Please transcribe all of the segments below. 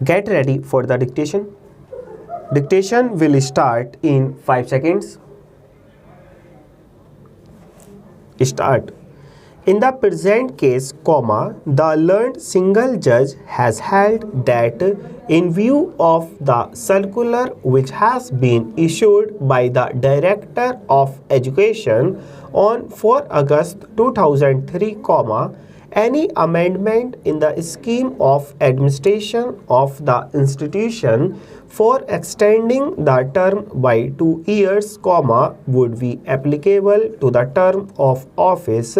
Get ready for the dictation. Dictation will start in 5 seconds. Start. In the present case, the learned single judge has held that in view of the circular which has been issued by the Director of Education on 4 August 2003, any amendment in the scheme of administration of the institution for extending the term by 2 years, would be applicable to the term of office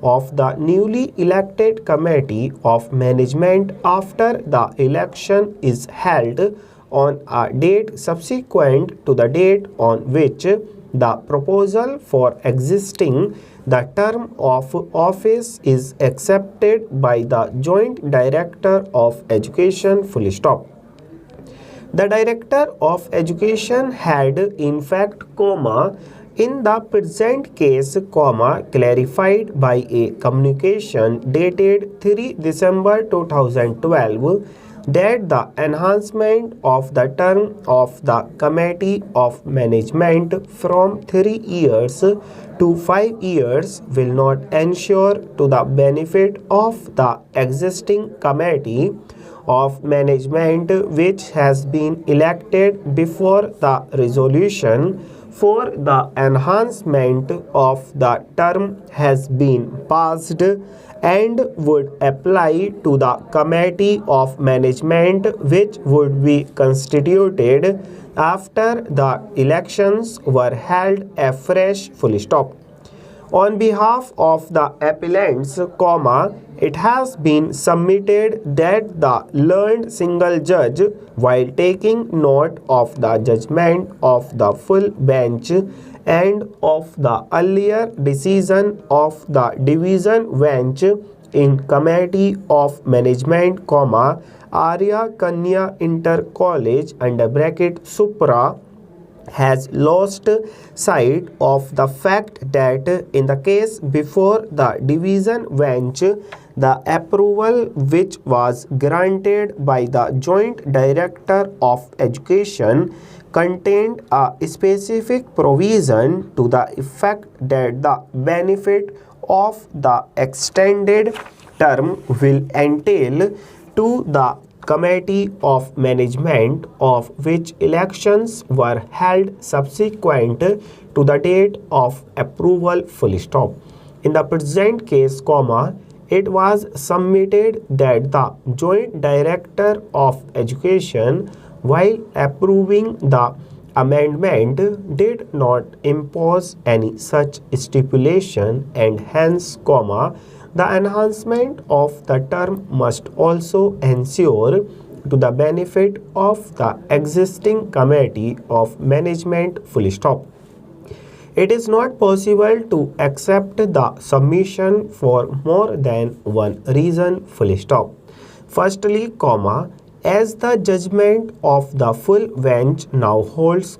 of the newly elected committee of management after the election is held on a date subsequent to the date on which the proposal for existing the term of office is accepted by the Joint Director of Education, full stop. The Director of Education had in fact, in the present case, clarified by a communication dated 3 December 2012 that the enhancement of the term of the Committee of Management from 3 years to 5 years will not ensure to the benefit of the existing Committee of Management which has been elected before the resolution for the enhancement of the term has been passed and would apply to the Committee of Management which would be constituted after the elections were held afresh, full stop. On behalf of the appellants, it has been submitted that the learned single judge, while taking note of the judgment of the full bench and of the earlier decision of the division bench in Committee of Management, Arya Kanya Inter College under bracket Supra, has lost sight of the fact that in the case before the division bench, the approval which was granted by the Joint Director of Education contained a specific provision to the effect that the benefit of the extended term will entail to the Committee of Management of which elections were held subsequent to the date of approval, full stop. In the present case, it was submitted that the Joint Director of Education, while approving the amendment, did not impose any such stipulation and hence, the enhancement of the term must also ensure to the benefit of the existing Committee of Management, full stop. It is not possible to accept the submission for more than one reason, full stop. Firstly, as the judgment of the full bench now holds,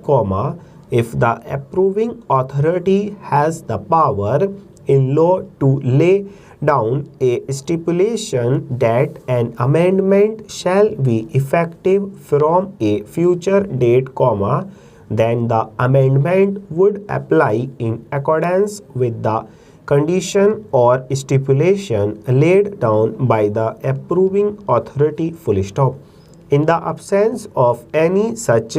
if the approving authority has the power in law to lay down a stipulation that an amendment shall be effective from a future date, then the amendment would apply in accordance with the condition or stipulation laid down by the approving authority, full stop. In the absence of any such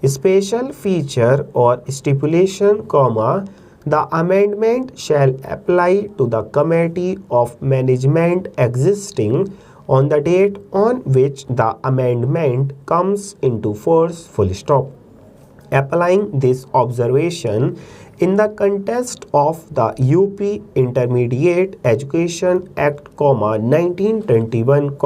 special feature or stipulation, the amendment shall apply to the Committee of Management existing on the date on which the amendment comes into force, full stop. Applying this observation in the context of the UP Intermediate Education Act, 1921,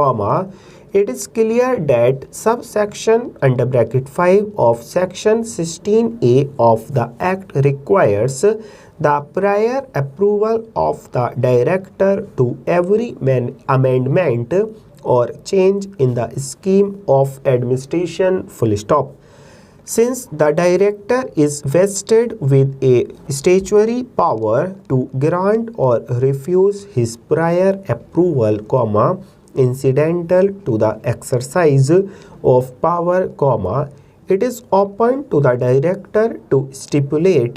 it is clear that subsection under bracket 5 of section 16A of the Act requires the prior approval of the Director to every amendment or change in the scheme of administration, full stop. Since the Director is vested with a statutory power to grant or refuse his prior approval, incidental to the exercise of power, it is open to the director to stipulate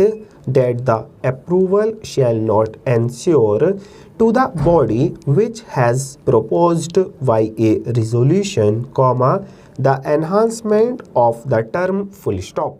that the approval shall not ensure to the body which has proposed by a resolution, the enhancement of the term full stop.